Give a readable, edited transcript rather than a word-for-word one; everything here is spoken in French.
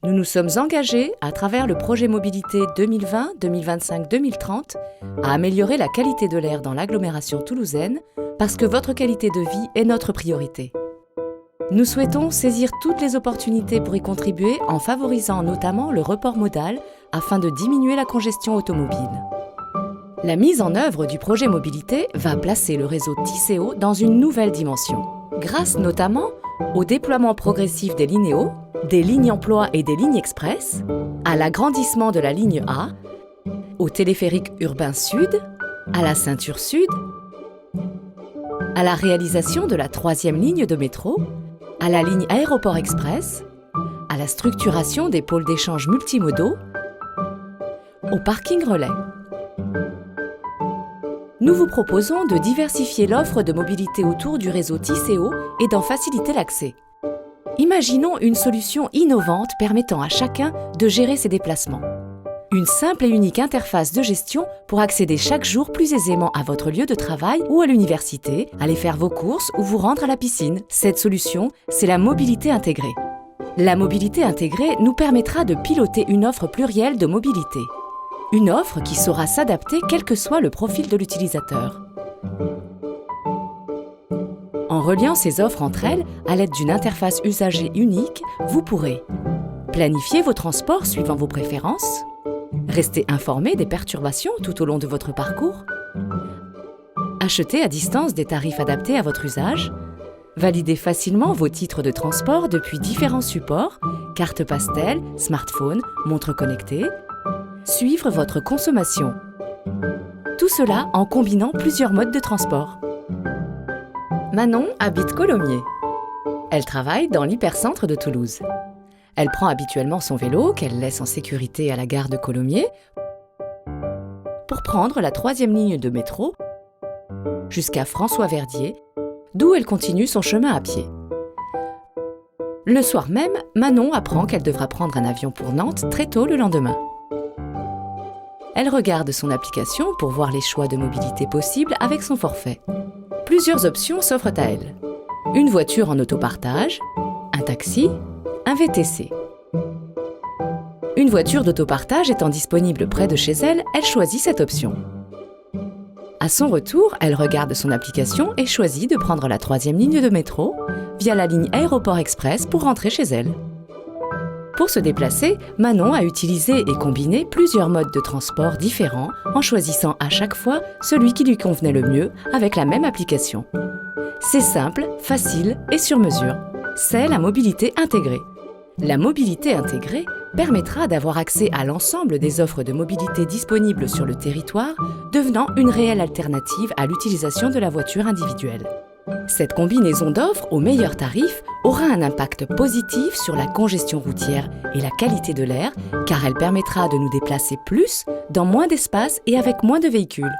Nous nous sommes engagés, à travers le projet Mobilité 2020, 2025, 2030, à améliorer la qualité de l'air dans l'agglomération toulousaine parce que votre qualité de vie est notre priorité. Nous souhaitons saisir toutes les opportunités pour y contribuer en favorisant notamment le report modal afin de diminuer la congestion automobile. La mise en œuvre du projet Mobilité va placer le réseau Tisséo dans une nouvelle dimension, grâce notamment au déploiement progressif des Linéos, des lignes emploi et des lignes express, à l'agrandissement de la ligne A, au téléphérique urbain sud, à la ceinture sud, à la réalisation de la 3e ligne de métro, à la ligne aéroport express, à la structuration des pôles d'échange multimodaux, au parking relais. Nous vous proposons de diversifier l'offre de mobilité autour du réseau Tisséo et d'en faciliter l'accès. Imaginons une solution innovante permettant à chacun de gérer ses déplacements. Une simple et unique interface de gestion pour accéder chaque jour plus aisément à votre lieu de travail ou à l'université, aller faire vos courses ou vous rendre à la piscine. Cette solution, c'est la mobilité intégrée. La mobilité intégrée nous permettra de piloter une offre plurielle de mobilité. Une offre qui saura s'adapter quel que soit le profil de l'utilisateur. En reliant ces offres entre elles, à l'aide d'une interface usager unique, vous pourrez planifier vos transports suivant vos préférences, rester informé des perturbations tout au long de votre parcours, acheter à distance des tarifs adaptés à votre usage, valider facilement vos titres de transport depuis différents supports, carte pastel, smartphone, montre connectée, suivre votre consommation. Tout cela en combinant plusieurs modes de transport. Manon habite Colomiers. Elle travaille dans l'hypercentre de Toulouse. Elle prend habituellement son vélo, qu'elle laisse en sécurité à la gare de Colomiers, pour prendre la 3e ligne de métro jusqu'à François-Verdier, d'où elle continue son chemin à pied. Le soir même, Manon apprend qu'elle devra prendre un avion pour Nantes très tôt le lendemain. Elle regarde son application pour voir les choix de mobilité possibles avec son forfait. Plusieurs options s'offrent à elle. Une voiture en autopartage, un taxi, un VTC. Une voiture d'autopartage étant disponible près de chez elle, elle choisit cette option. À son retour, elle regarde son application et choisit de prendre la 3e ligne de métro via la ligne Aéroport Express pour rentrer chez elle. Pour se déplacer, Manon a utilisé et combiné plusieurs modes de transport différents en choisissant à chaque fois celui qui lui convenait le mieux avec la même application. C'est simple, facile et sur mesure. C'est la mobilité intégrée. La mobilité intégrée permettra d'avoir accès à l'ensemble des offres de mobilité disponibles sur le territoire, devenant une réelle alternative à l'utilisation de la voiture individuelle. Cette combinaison d'offres au meilleur tarif aura un impact positif sur la congestion routière et la qualité de l'air, car elle permettra de nous déplacer plus, dans moins d'espace et avec moins de véhicules.